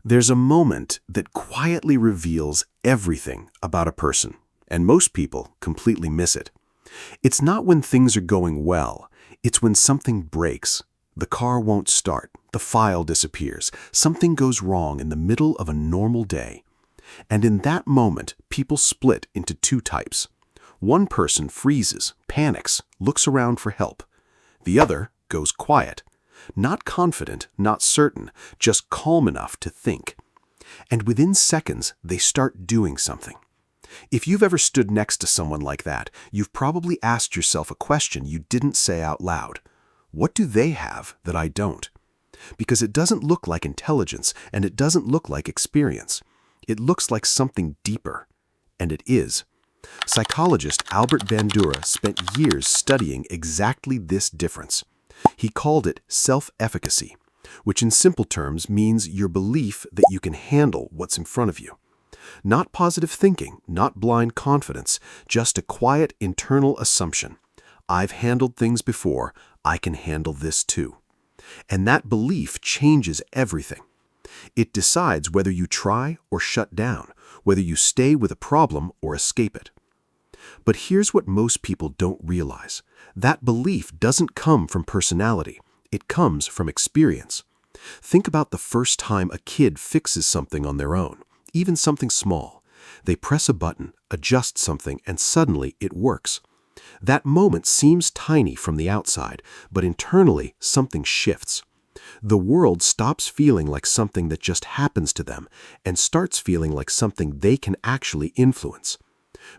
There's a moment that quietly reveals everything about a person, and most people completely miss it. It's not when things are going well, it's when something breaks. The car won't start, the file disappears, something goes wrong in the middle of a normal day. And in that moment, people split into two types. One person freezes, panics, looks around for help. The other goes quiet. Not confident, not certain, just calm enough to think. And within seconds, they start doing something. If you've ever stood next to someone like that, you've probably asked yourself a question you didn't say out loud. What do they have that I don't? Because it doesn't look like intelligence, and it doesn't look like experience. It looks like something deeper. And it is. Psychologist Albert Bandura spent years studying exactly this difference. He called it self-efficacy, which in simple terms means your belief that you can handle what's in front of you. Not positive thinking, not blind confidence, just a quiet internal assumption. I've handled things before, I can handle this too. And that belief changes everything. It decides whether you try or shut down, whether you stay with a problem or escape it. But here's what most people don't realize. That belief doesn't come from personality. It comes from experience. Think about the first time a kid fixes something on their own, even something small. They press a button, adjust something, and suddenly it works. That moment seems tiny from the outside, but internally something shifts. The world stops feeling like something that just happens to them and starts feeling like something they can actually influence.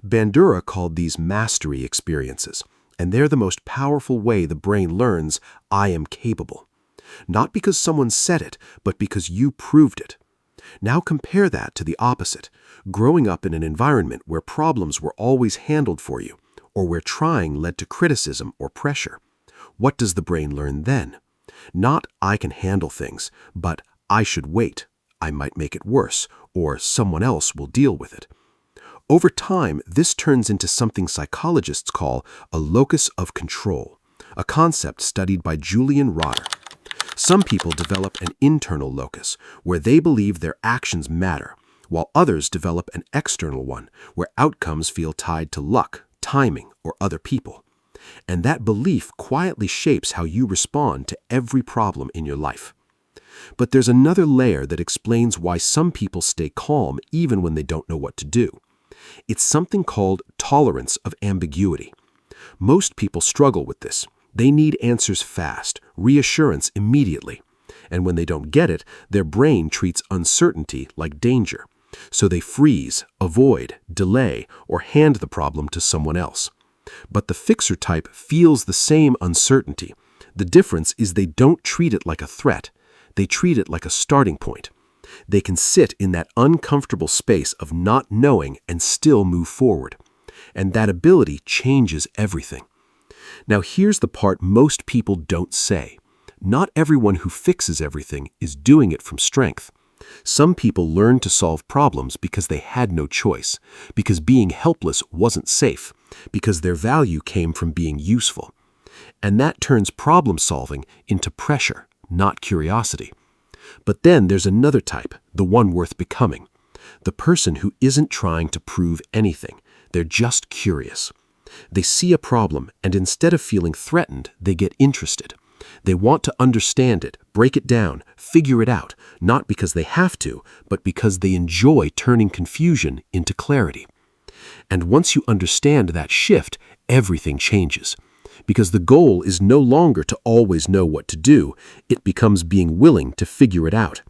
Bandura called these mastery experiences, and they're the most powerful way the brain learns I am capable. Not because someone said it, but because you proved it. Now compare that to the opposite, growing up in an environment where problems were always handled for you, or where trying led to criticism or pressure. What does the brain learn then? Not I can handle things, but I should wait, I might make it worse, or someone else will deal with it. Over time, this turns into something psychologists call a locus of control, a concept studied by Julian Rotter. Some people develop an internal locus, where they believe their actions matter, while others develop an external one, where outcomes feel tied to luck, timing, or other people. And that belief quietly shapes how you respond to every problem in your life. But there's another layer that explains why some people stay calm even when they don't know what to do. It's something called tolerance of ambiguity. Most people struggle with this. They need answers fast, reassurance immediately. And when they don't get it, their brain treats uncertainty like danger. So they freeze, avoid, delay, or hand the problem to someone else. But the fixer type feels the same uncertainty. The difference is they don't treat it like a threat. They treat it like a starting point. They can sit in that uncomfortable space of not knowing and still move forward. And that ability changes everything. Now here's the part most people don't say. Not everyone who fixes everything is doing it from strength. Some people learn to solve problems because they had no choice, because being helpless wasn't safe, because their value came from being useful. And that turns problem solving into pressure, not curiosity. But then there's another type, the one worth becoming. The person who isn't trying to prove anything. They're just curious. They see a problem, and instead of feeling threatened, they get interested. They want to understand it, break it down, figure it out, not because they have to, but because they enjoy turning confusion into clarity. And once you understand that shift, everything changes. Because the goal is no longer to always know what to do, it becomes being willing to figure it out.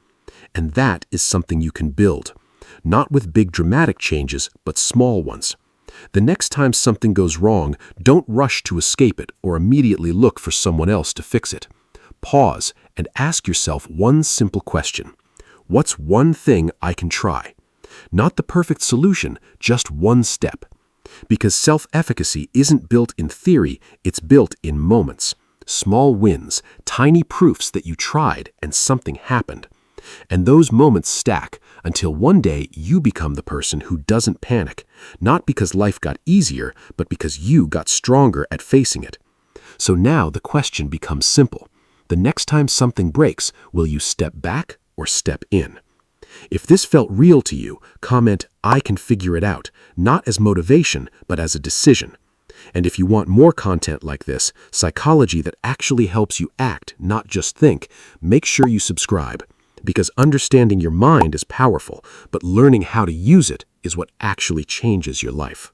And that is something you can build. Not with big dramatic changes, but small ones. The next time something goes wrong, don't rush to escape it or immediately look for someone else to fix it. Pause and ask yourself one simple question. What's one thing I can try? Not the perfect solution, just one step. Because self-efficacy isn't built in theory, it's built in moments. Small wins, tiny proofs that you tried and something happened. And those moments stack until one day you become the person who doesn't panic, not because life got easier, but because you got stronger at facing it. So now the question becomes simple. The next time something breaks, will you step back or step in? If this felt real to you, comment, "I can figure it out," not as motivation, but as a decision. And if you want more content like this, psychology that actually helps you act, not just think, make sure you subscribe. Because understanding your mind is powerful, but learning how to use it is what actually changes your life.